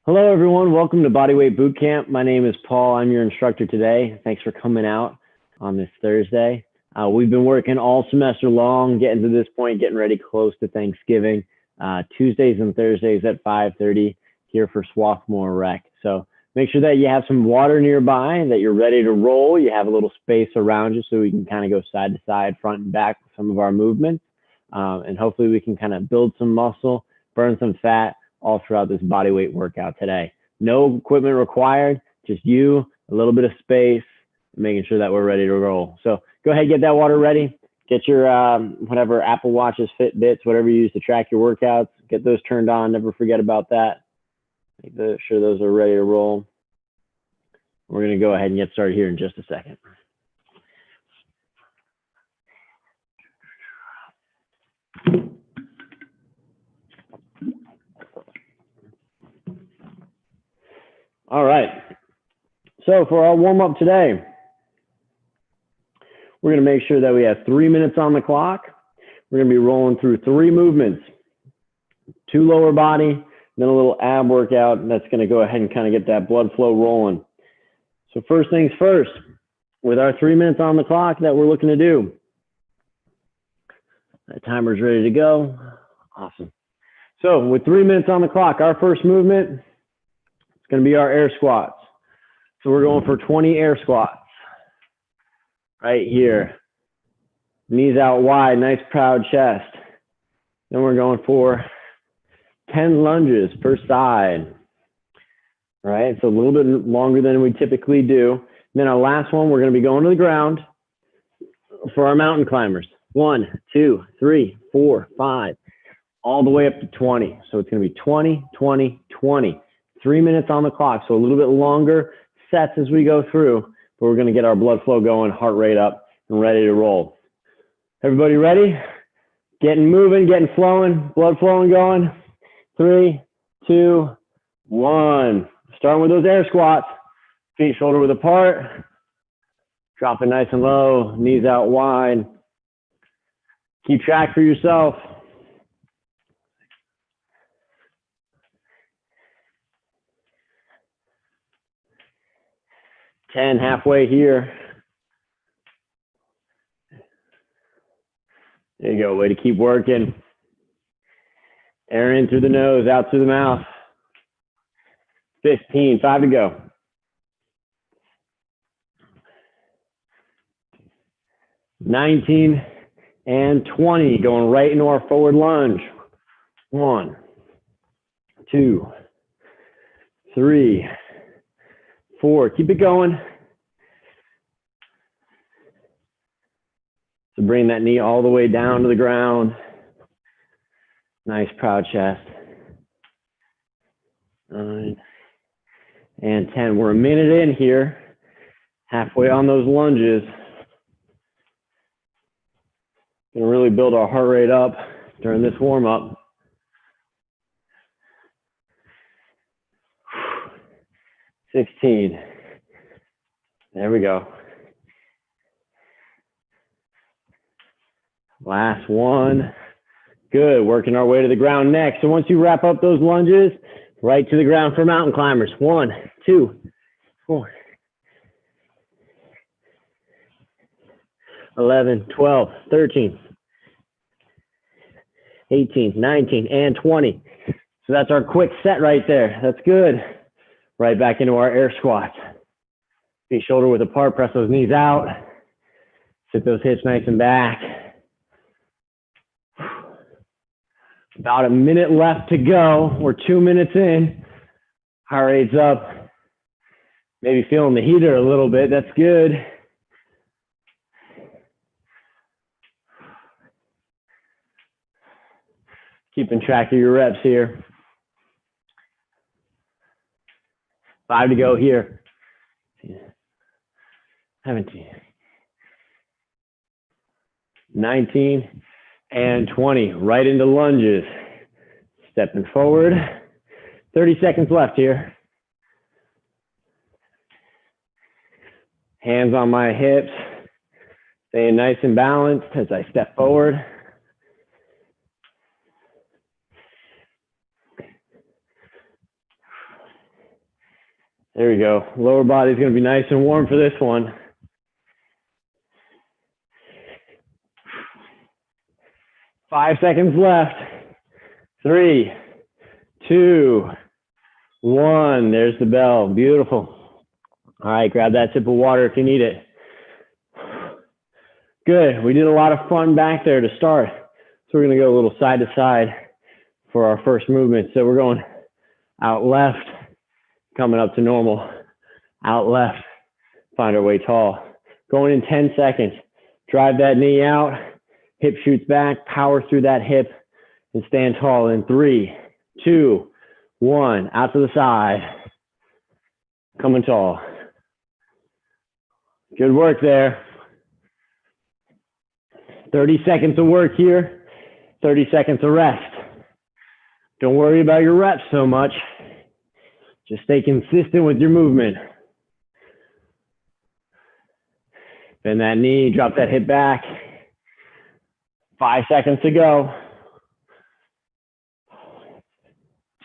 Hello, everyone. Welcome to Bodyweight Bootcamp. My name is Paul. I'm your instructor today. Thanks for coming out on this Thursday. We've been working all semester long, getting to this point, getting ready close to Thanksgiving. Tuesdays and Thursdays at 5:30 here for Swarthmore Rec. So make sure that you have some water nearby, that you're ready to roll. You have a little space around you so we can kind of go side to side, front and back with some of our movements. And hopefully we can kind of build some muscle, burn some fat, all throughout this body weight workout today. No equipment required, just you, a little bit of space, making sure that we're ready to roll. So go ahead, get that water ready. Get your whatever Apple Watches, Fitbits, whatever you use to track your workouts. Get those turned on. Never forget about that. Make sure those are ready to roll. We're going to go ahead and get started here in just a second. All right. So for our warm-up today, we're going to make sure that we have 3 minutes on the clock. We're going to be rolling through 3 movements, 2 lower body, then a little ab workout. And that's going to go ahead and kind of get that blood flow rolling. So first things first, with our 3 minutes on the clock that we're looking to do. That timer's ready to go. Awesome. So with 3 minutes on the clock, our first movement, it's going to be our air squats. So we're going for 20 air squats. Right here. Knees out wide, nice proud chest. Then we're going for 10 lunges per side. All right, so a little bit longer than we typically do. And then our last one, we're going to be going to the ground for our mountain climbers. 1, 2, 3, 4, 5, all the way up to 20. So it's going to be 20, 20, 20. 3 minutes on the clock, so a little bit longer sets as we go through, but we're going to get our blood flow going, heart rate up, and ready to roll. Everybody ready? Getting moving, getting flowing, blood flowing going. 3, 2, 1. Starting with those air squats. Feet shoulder width apart. Drop it nice and low, knees out wide. Keep track for yourself. 10, halfway here. There you go, way to keep working. Air in through the nose, out through the mouth. 15, 5 to go. 19 and 20, going right into our forward lunge. 1, 2, 3, 4, keep it going. So bring that knee all the way down to the ground. Nice proud chest. 9 and 10. We're a minute in here, halfway on those lunges. Gonna really build our heart rate up during this warm up. 16. There we go. Last one. Good. Working our way to the ground next. So once you wrap up those lunges, right to the ground for mountain climbers. 1, 2, 4, 11, 12, 13, 18, 19, and 20. So that's our quick set right there. That's good. Right back into our air squats. Feet shoulder width apart, press those knees out. Sit those hips nice and back. About a minute left to go. We're 2 minutes in. Heart rate's up. Maybe feeling the heater a little bit. That's good. Keeping track of your reps here. 5 to go here. 17, 19, and 20. Right into lunges. Stepping forward. 30 seconds left here. Hands on my hips. Staying nice and balanced as I step forward. There we go. Lower body's going to be nice and warm for this one. Five seconds left. 3, 2, 1. There's the bell. Beautiful. All right, grab that sip of water if you need it. Good. We did a lot of fun back there to start. So we're going to go a little side to side for our first movement. So we're going out left, coming up to normal. Out left, find our way tall. Going in 10 seconds. Drive that knee out. Hip shoots back. Power through that hip and stand tall in 3, 2, 1. Out to the side. Coming tall. Good work there. 30 seconds of work here. 30 seconds of rest. Don't worry about your reps so much. Just stay consistent with your movement. Bend that knee, drop that hip back. 5 seconds to go.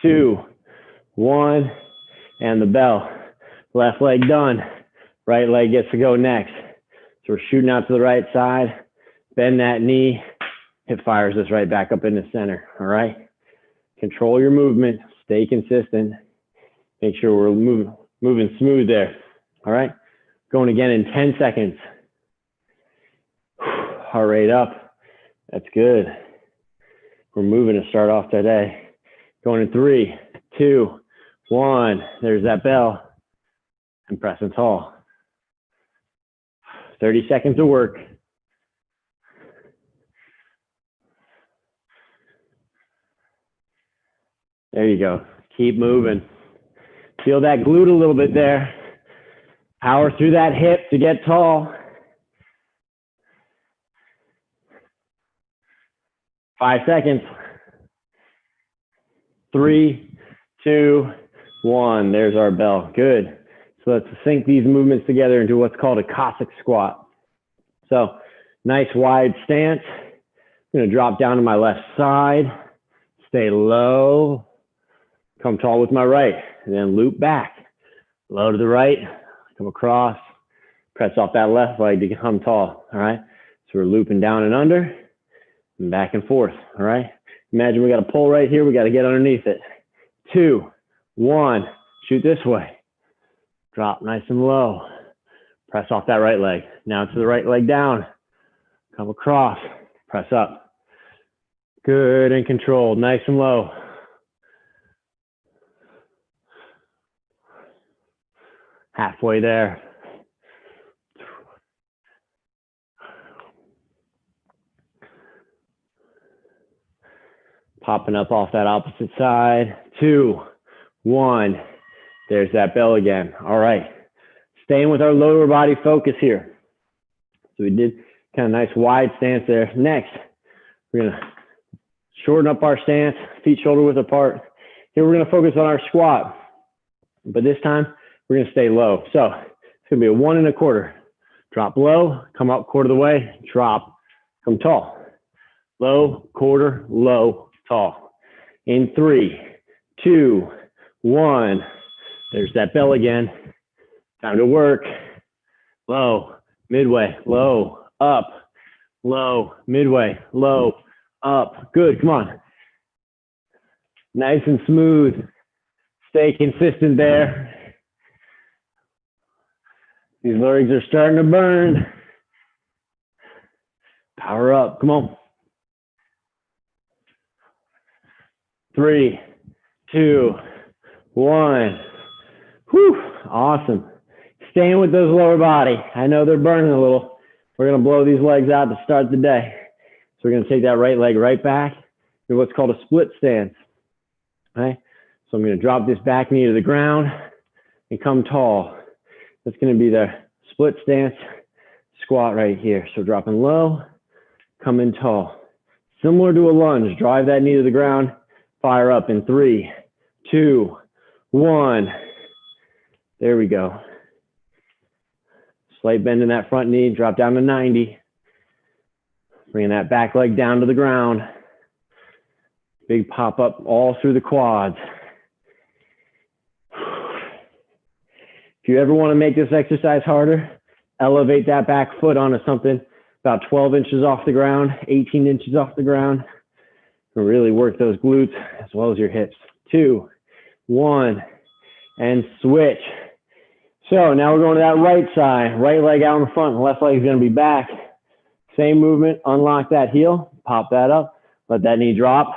2, 1, and the bell. Left leg done. Right leg gets to go next. So we're shooting out to the right side. Bend that knee. Hip fires us right back up in the center. All right. Control your movement. Stay consistent. Make sure we're moving smooth there. All right. Going again in 10 seconds. Heart rate up. That's good. We're moving to start off today. Going in 3, 2, 1. There's that bell. And pressing tall. 30 seconds of work. There you go. Keep moving. Feel that glute a little bit there. Power through that hip to get tall. 5 seconds. 3, 2, 1. There's our bell. Good. So let's sync these movements together into what's called a Cossack squat. So nice wide stance. I'm going to drop down to my left side. Stay low. Come tall with my right. And then loop back. Low to the right. Come across. Press off that left leg to come tall. All right. So we're looping down and under. And back and forth. All right. Imagine we got a pole right here. We got to get underneath it. 2, 1. Shoot this way. Drop nice and low. Press off that right leg. Now to the right leg down. Come across. Press up. Good and controlled. Nice and low. Halfway there. Popping up off that opposite side. 2, 1. There's that bell again. All right. Staying with our lower body focus here. So we did kind of nice wide stance there. Next, we're going to shorten up our stance, feet shoulder width apart. Here we're going to focus on our squat. But this time, we're going to stay low. So it's going to be a 1 1/4. Drop low, come up quarter of the way, drop, come tall. Low, quarter, low, tall. In 3, 2, 1. There's that bell again. Time to work. Low, midway, low, up, low, midway, low, up. Good, come on. Nice and smooth. Stay consistent there. These legs are starting to burn. Power up, come on. 3, 2, 1. Whew, awesome. Staying with those lower body. I know they're burning a little. We're going to blow these legs out to start the day. So we're going to take that right leg right back in what's called a split stance. Okay? So I'm going to drop this back knee to the ground and come tall. That's going to be the split stance squat right here. So dropping low, coming tall. Similar to a lunge. Drive that knee to the ground. Fire up in 3, 2, 1. There we go. Slight bend in that front knee. Drop down to 90. Bringing that back leg down to the ground. Big pop up all through the quads. If you ever want to make this exercise harder, elevate that back foot onto something about 12 inches off the ground, 18 inches off the ground, and really work those glutes as well as your hips. 2, 1, and switch. So now we're going to that right side, right leg out in front, left leg is going to be back. Same movement, unlock that heel, pop that up, let that knee drop,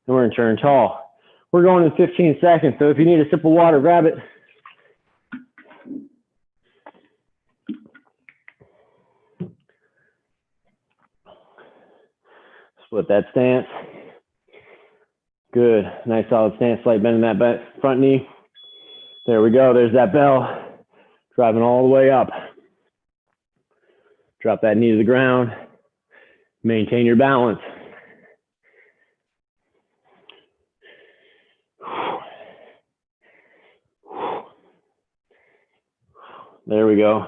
and we're going to turn tall. We're going in 15 seconds, so if you need a sip of water, grab it. Split that stance. Good, nice solid stance, slight bend in that front knee. There we go, there's that bell. Driving all the way up. Drop that knee to the ground. Maintain your balance. There we go.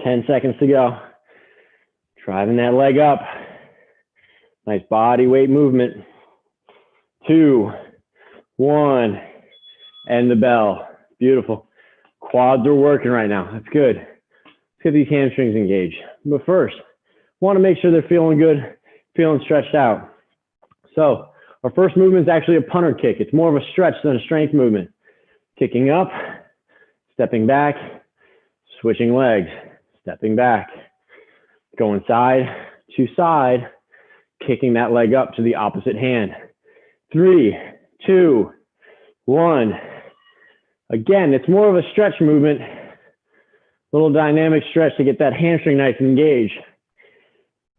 10 seconds to go. Driving that leg up. Nice body weight movement. 2, 1, and the bell. Beautiful. Quads are working right now. That's good. Let's get these hamstrings engaged. But first, want to make sure they're feeling good, feeling stretched out. So our first movement is actually a punter kick. It's more of a stretch than a strength movement. Kicking up, stepping back, switching legs, stepping back, going side to side, kicking that leg up to the opposite hand. 3, 2, 1. Again, it's more of a stretch movement, little dynamic stretch to get that hamstring nice and engaged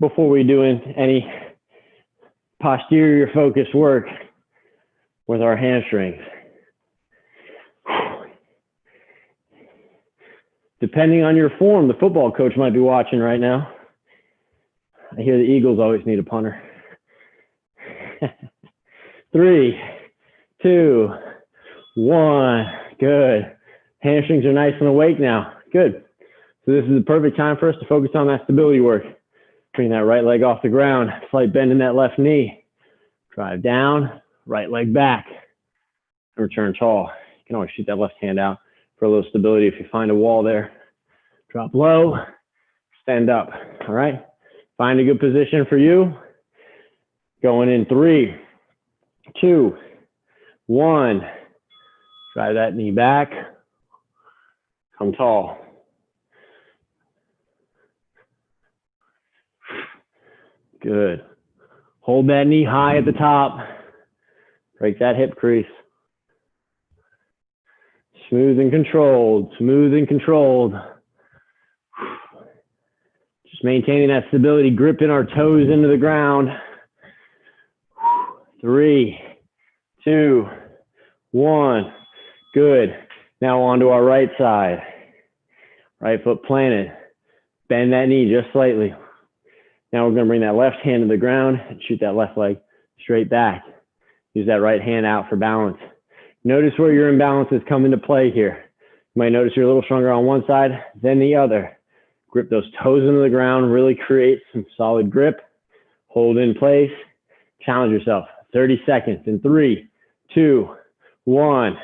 before we do any posterior focused work with our hamstrings. Depending on your form, the football coach might be watching right now. I hear the Eagles always need a punter. 3, 2, 1. Good. Hamstrings are nice and awake now. Good. So this is the perfect time for us to focus on that stability work. Bring that right leg off the ground. Slight bend in that left knee. Drive down. Right leg back. And return tall. You can always shoot that left hand out for a little stability if you find a wall there. Drop low. Stand up. All right. Find a good position for you. Going in 3, 2, 1. Drive that knee back. Come tall. Good. Hold that knee high at the top. Break that hip crease. Smooth and controlled. Smooth and controlled. Just maintaining that stability, gripping our toes into the ground. 3, 2, 1. Good. Now onto our right side. Right foot planted. Bend that knee just slightly. Now we're going to bring that left hand to the ground and shoot that left leg straight back. Use that right hand out for balance. Notice where your imbalances come into play here. You might notice you're a little stronger on one side than the other. Grip those toes into the ground. Really create some solid grip. Hold in place. Challenge yourself. 30 seconds in 3, 2, 1.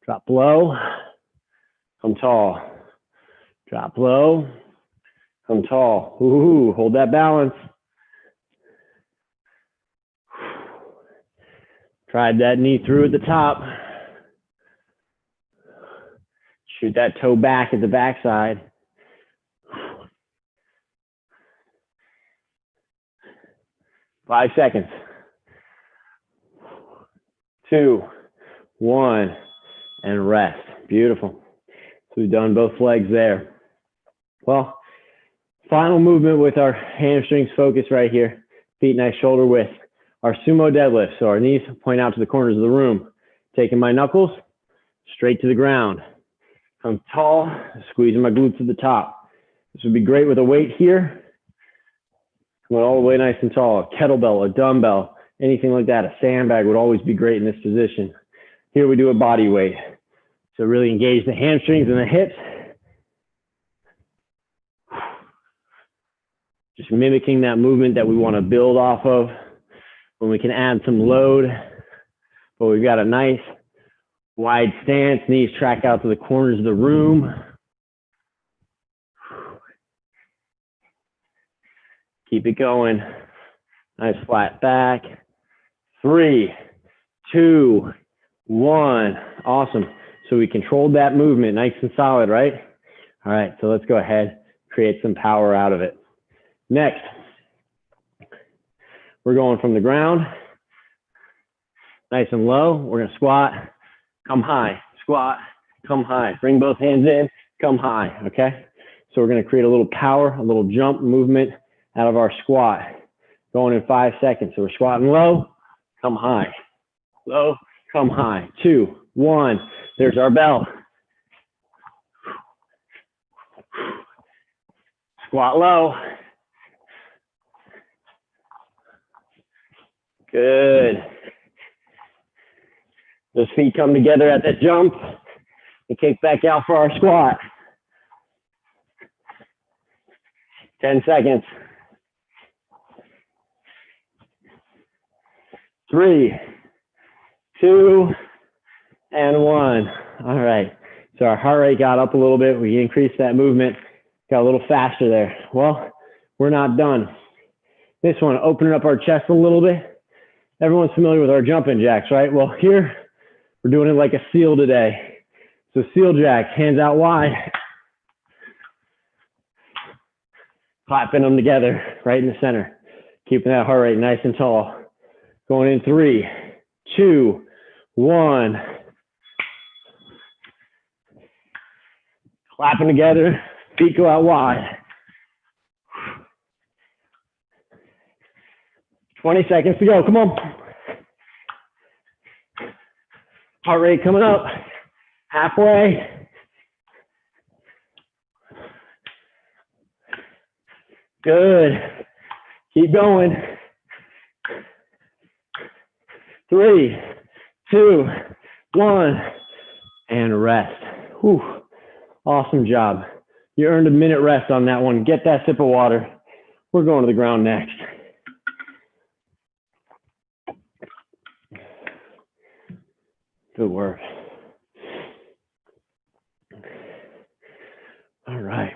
Drop low, come tall. Drop low, come tall. Ooh, hold that balance. Drive that knee through at the top. Shoot that toe back at the backside. 5 seconds. 2, 1. And rest. Beautiful. So we've done both legs there. Well, final movement with our hamstrings focused right here. Feet nice shoulder width. Our sumo deadlift. So our knees point out to the corners of the room. Taking my knuckles straight to the ground. Come tall, squeezing my glutes to the top. This would be great with a weight here. Going all the way nice and tall. A kettlebell, a dumbbell, anything like that. A sandbag would always be great in this position. Here we do a body weight. So really engage the hamstrings and the hips. Just mimicking that movement that we want to build off of when we can add some load, but we've got a nice Wide stance, knees track out to the corners of the room. Keep it going. Nice flat back. 3, 2, 1. Awesome. So we controlled that movement, nice and solid, right? All right, so let's go ahead, create some power out of it. Next, we're going from the ground, nice and low. We're gonna squat, come high, squat, come high. Bring both hands in, come high, okay? So we're gonna create a little power, a little jump movement out of our squat, going in 5 seconds. So we're squatting low, come high, low, come high. 2, 1, there's our bell. Squat low. Good. Those feet come together at that jump and kick back out for our squat. 10 seconds. 3, 2, and 1. All right. So our heart rate got up a little bit. We increased that movement, got a little faster there. Well, we're not done. This one, opening up our chest a little bit. Everyone's familiar with our jumping jacks, right? Well, here, we're doing it like a seal today. So seal jacks, hands out wide. Clapping them together right in the center. Keeping that heart rate nice and tall. Going in 3, 2, 1. Clapping together, feet go out wide. 20 seconds to go, come on. Heart rate coming up, halfway. Good, keep going. 3, 2, 1, and rest. Whew. Awesome job. You earned a minute rest on that one. Get that sip of water. We're going to the ground next. Good work. All right.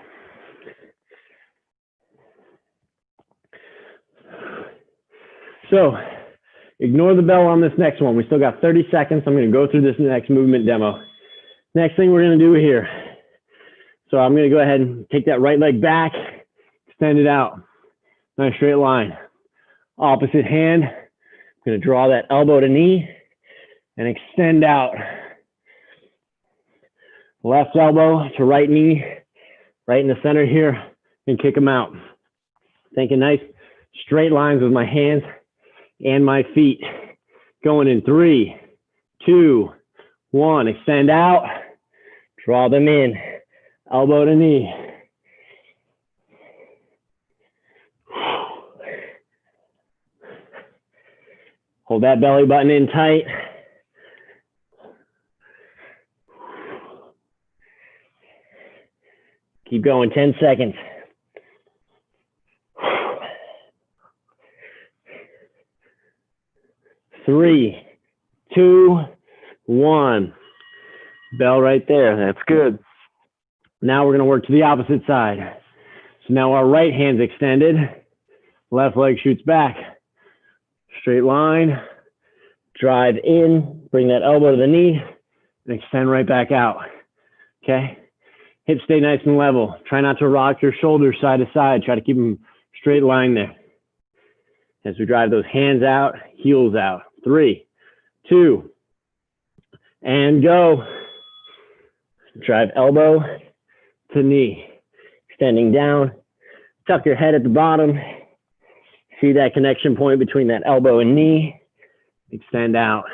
So ignore the bell on this next one. We still got 30 seconds. I'm going to go through this next movement demo. Next thing we're going to do here. So I'm going to go ahead and take that right leg back, extend it out. Nice straight line. Opposite hand, I'm going to draw that elbow to knee and extend out. Left elbow to right knee, right in the center here, and kick them out. Thinking nice straight lines with my hands and my feet. Going in 3, 2, 1. Extend out, draw them in, elbow to knee. Hold that belly button in tight. Keep going, 10 seconds. 3, 2, 1. Bell right there, that's good. Now we're gonna work to the opposite side. So now our right hand's extended, left leg shoots back. Straight line, drive in, bring that elbow to the knee, and extend right back out, okay? Hips stay nice and level. Try not to rock your shoulders side to side. Try to keep them straight line there. As we drive those hands out, heels out. 3, 2, and go. Drive elbow to knee. Extending down. Tuck your head at the bottom. See that connection point between that elbow and knee. Extend out.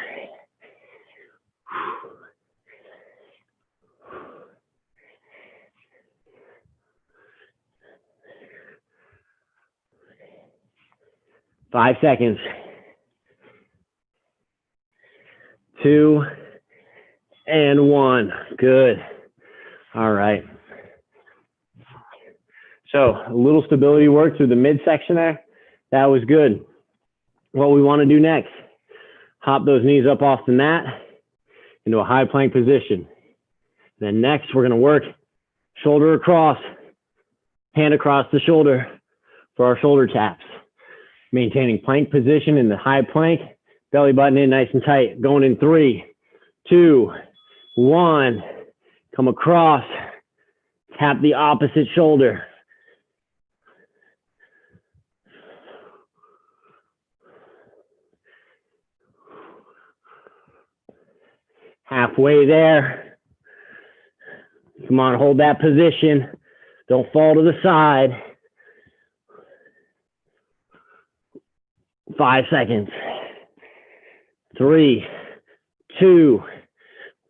Five seconds. 2, and 1. Good. All right. So a little stability work through the midsection there. That was good. What we want to do next, hop those knees up off the mat, into a high plank position. Then next, we're going to work shoulder across, hand across the shoulder for our shoulder taps. Maintaining plank position in the high plank, belly button in nice and tight. Going in 3, 2, 1. Come across, tap the opposite shoulder. Halfway there. Come on, hold that position. Don't fall to the side. 5 seconds. 3, 2,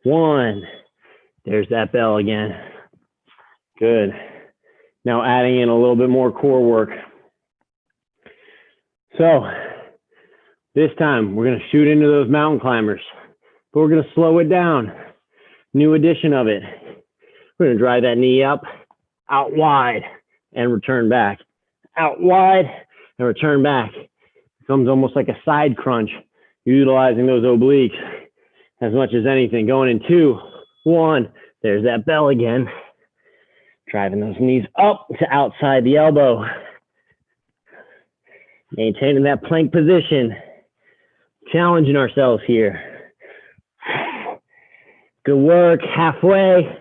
1. There's that bell again. Good. Now adding in a little bit more core work. So this time we're going to shoot into those mountain climbers, but we're going to slow it down. New edition of it. We're going to drive that knee up, out wide, and return back. Out wide and return back. Becomes almost like a side crunch, utilizing those obliques as much as anything. Going in 2, 1. There's that bell again. Driving those knees up to outside the elbow. Maintaining that plank position. Challenging ourselves here. Good work. Halfway.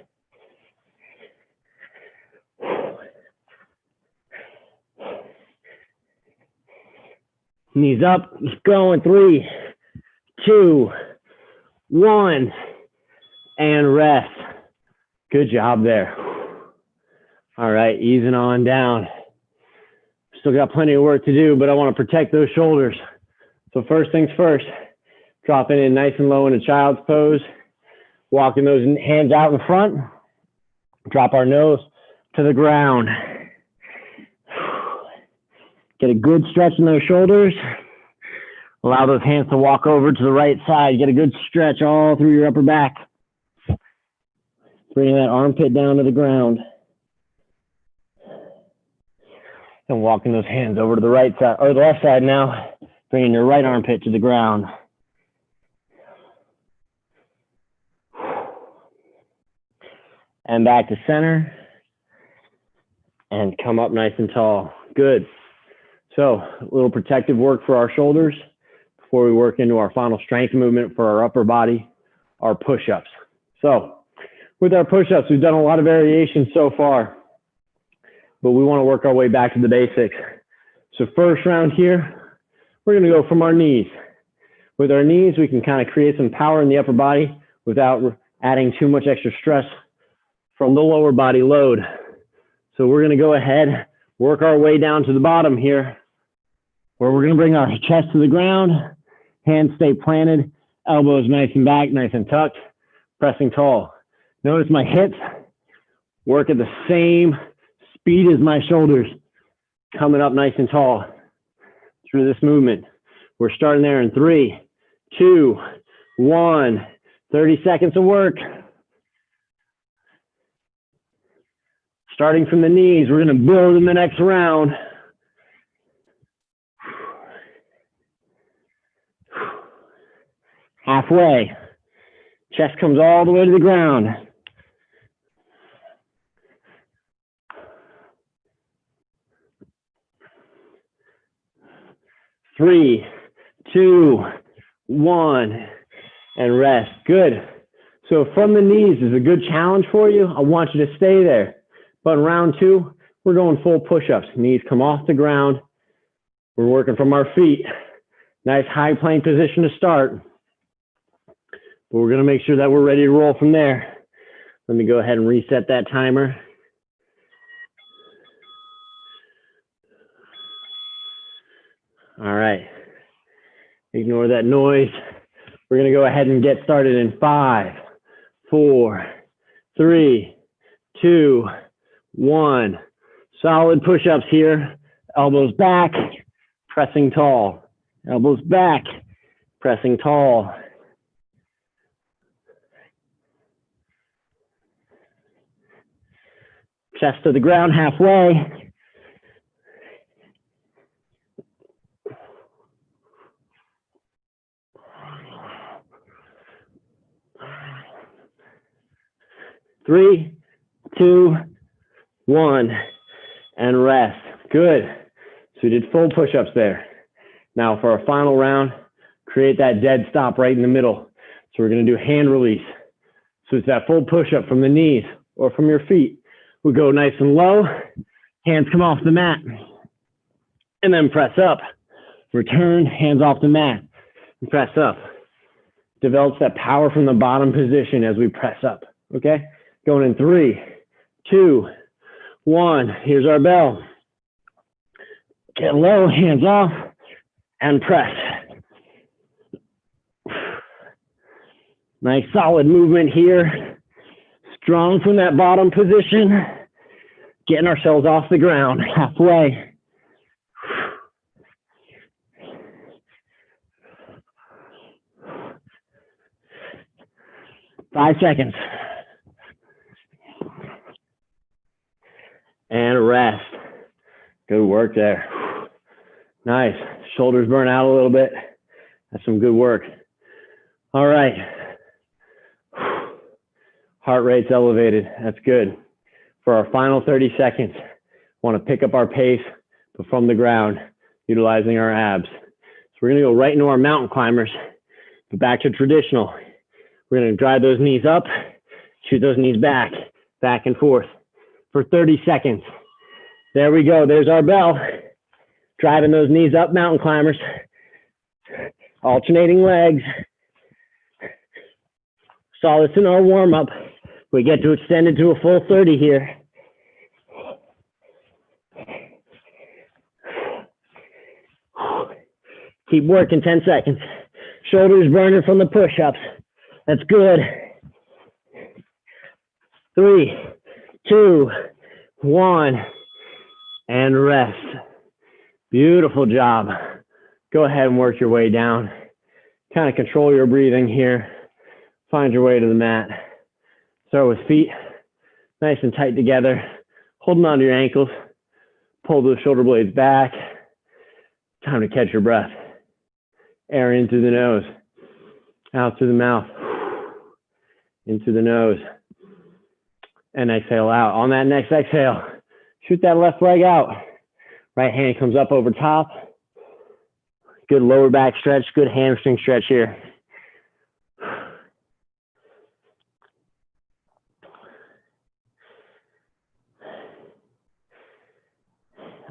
Knees up. Keep going. 3, 2, 1. And rest. Good job there. All right, easing on down. Still got plenty of work to do, but I want to protect those shoulders. So first things first, dropping in nice and low in a child's pose, walking those hands out in front, drop our nose to the ground. Get a good stretch in those shoulders. Allow those hands to walk over to the right side. Get a good stretch all through your upper back. Bring that armpit down to the ground. And walking those hands over to the right side, or the left side now. Bringing your right armpit to the ground. And back to center. And come up nice and tall. Good. So a little protective work for our shoulders before we work into our final strength movement for our upper body, our push-ups. So with our push-ups, we've done a lot of variations so far, but we want to work our way back to the basics. So first round here, we're going to go from our knees. With our knees, we can kind of create some power in the upper body without adding too much extra stress from the lower body load. So we're going to go ahead, work our way down to the bottom here, where we're going to bring our chest to the ground, hands stay planted, elbows nice and back, nice and tucked, pressing tall. Notice my hips work at the same speed as my shoulders, coming up nice and tall through this movement. We're starting there in 3, 2, 1. 30 seconds of work. Starting from the knees, we're going to build in the next round. Halfway. Chest comes all the way to the ground. Three, 2, 1, and rest. Good. So from the knees is a good challenge for you. I want you to stay there. But in round 2, we're going full push-ups. Knees come off the ground. We're working from our feet. Nice high plank position to start. But we're going to make sure that we're ready to roll from there. Let me go ahead and reset that timer. All right. Ignore that noise. We're going to go ahead and get started in 5, 4, 3, 2, 1. Solid push-ups here. Elbows back, pressing tall. Elbows back, pressing tall. Chest to the ground halfway. 3, 2, 1, and rest. Good. So we did full push-ups there. Now for our final round, create that dead stop right in the middle. So we're going to do hand release. So it's that full push-up from the knees or from your feet. We go nice and low, hands come off the mat, and then press up. Return, hands off the mat, and press up. Develops that power from the bottom position as we press up, okay? Going in 3, 2, 1. Here's our bell. Get low, hands off, and press. Nice solid movement here. Strong from that bottom position. Getting ourselves off the ground halfway. 5 seconds. And rest. Good work there. Nice. Shoulders burn out a little bit. That's some good work. All right. Heart rate's elevated. That's good. For our final 30 seconds, want to pick up our pace, but from the ground, utilizing our abs. So we're going to go right into our mountain climbers, but back to traditional. We're going to drive those knees up, shoot those knees back and forth for 30 seconds. There we go. There's our bell. Driving those knees up, mountain climbers. Alternating legs. Saw this in our warm-up. We get to extend it to a full 30 here. Keep working, 10 seconds. Shoulders burning from the push-ups. That's good. 3, 2, 1, and rest. Beautiful job. Go ahead and work your way down. Kind of control your breathing here. Find your way to the mat. Start with feet nice and tight together. Holding onto your ankles. Pull those shoulder blades back. Time to catch your breath. Air in through the nose. Out through the mouth. Into the nose. And exhale out. On that next exhale, shoot that left leg out. Right hand comes up over top. Good lower back stretch. Good hamstring stretch here.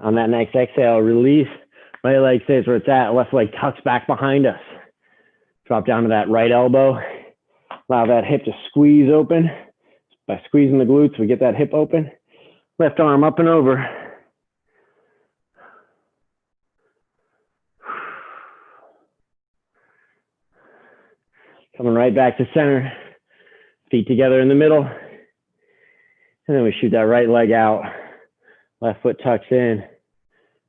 On that next exhale, release. Right leg stays where it's at. Left leg tucks back behind us. Drop down to that right elbow. Allow that hip to squeeze open. By squeezing the glutes, we get that hip open. Left arm up and over. Coming right back to center. Feet together in the middle. And then we shoot that right leg out. Left foot tucks in.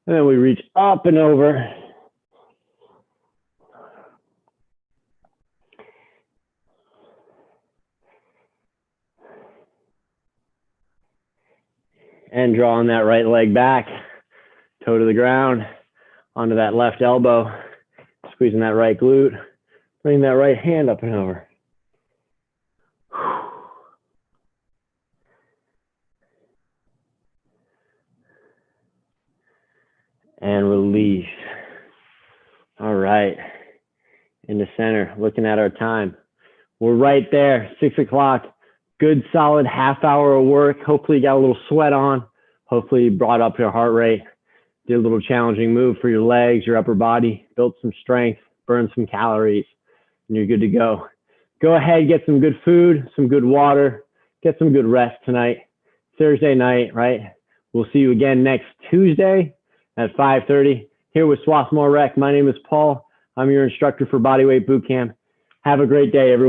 And then we reach up and over. And drawing that right leg back, toe to the ground, onto that left elbow, squeezing that right glute, bring that right hand up and over. And release. All right, into center, looking at our time. We're right there, 6 o'clock. Good solid half hour of work. Hopefully you got a little sweat on. Hopefully you brought up your heart rate. Did a little challenging move for your legs, your upper body, built some strength, burned some calories, and you're good to go. Go ahead, get some good food, some good water, get some good rest tonight. Thursday night, right? We'll see you again next Tuesday at 5:30 here with Swarthmore Rec. My name is Paul. I'm your instructor for Bodyweight Bootcamp. Have a great day, everyone.